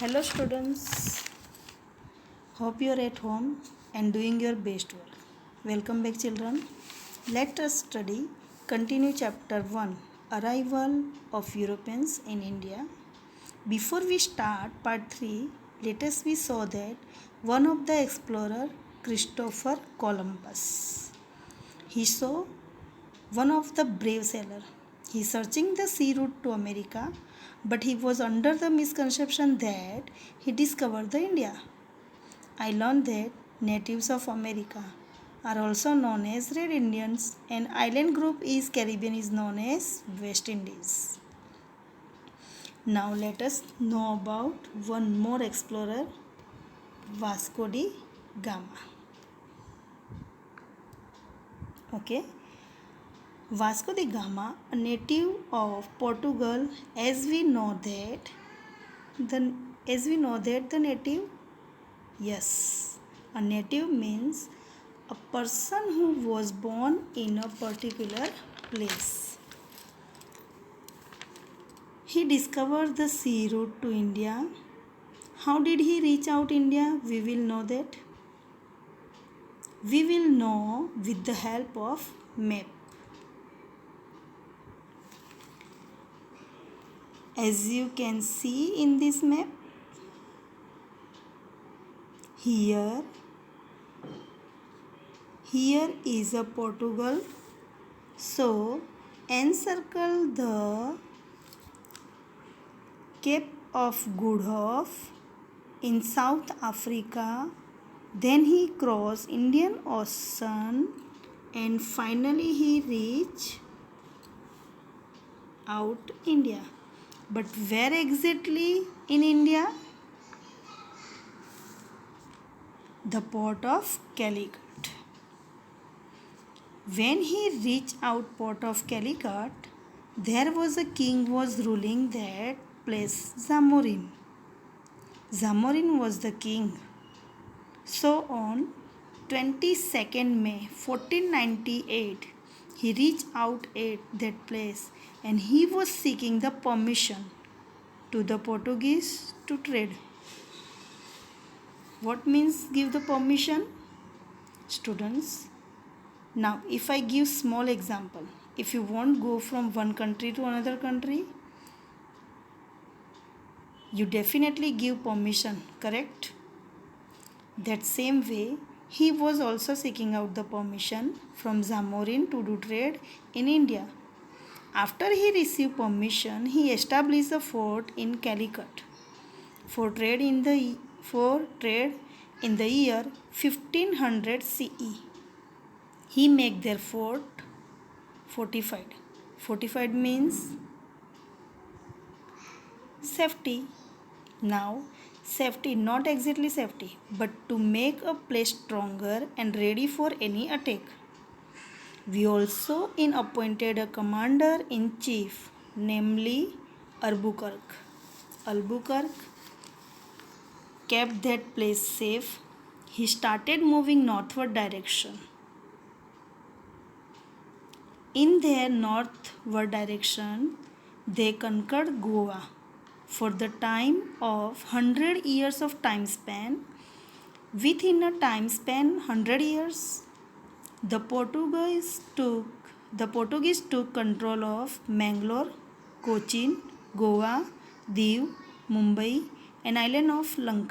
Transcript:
Hello students, hope you are at home and doing your best work. Welcome back children. Let us study continue chapter 1 Arrival of Europeans in India. Before we start part 3, let us we saw that one of the explorer Christopher Columbus. He saw one of the brave sailor. He searching the sea route to America, but he was under the misconception that he discovered the India. I learned that natives of America are also known as Red Indians and island group is Caribbean is known as West Indies. Now let us know about one more explorer, Vasco da Gama. Okay. Vasco da Gama, a native of Portugal, as we know that the native, yes, a native means a person who was born in a particular place. He discovered the sea route to India. How did he reach out India? We will know that. We will know with the help of map. As you can see in this map, here is a Portugal. So encircle the Cape of Good Hope in South Africa. Then he crossed Indian Ocean and finally he reached out India. But where exactly in India? The port of Calicut. When he reached out port of Calicut, there was a king was ruling that place, Zamorin. Zamorin was the king. So on 22nd May 1498, he reached out at that place and he was seeking the permission to the Portuguese to trade. What means give the permission? Students, now if I give small example, if you won't go from one country to another country, you definitely give permission, correct? That same way, he was also seeking out the permission from Zamorin to do trade in India. After he received permission, he established a fort in Calicut for trade in the year 1500 CE. He made their fort fortified. Fortified means safety. Now, safety, not exactly safety, but to make a place stronger and ready for any attack. We also appointed a commander-in-chief, namely Albuquerque. Albuquerque kept that place safe. He started moving northward direction. In their northward direction, they conquered Goa. For the time of 100 years of time span, within a time span 100 years, the Portuguese took control of Mangalore, Cochin, Goa, Diu, Mumbai and island of Lanka.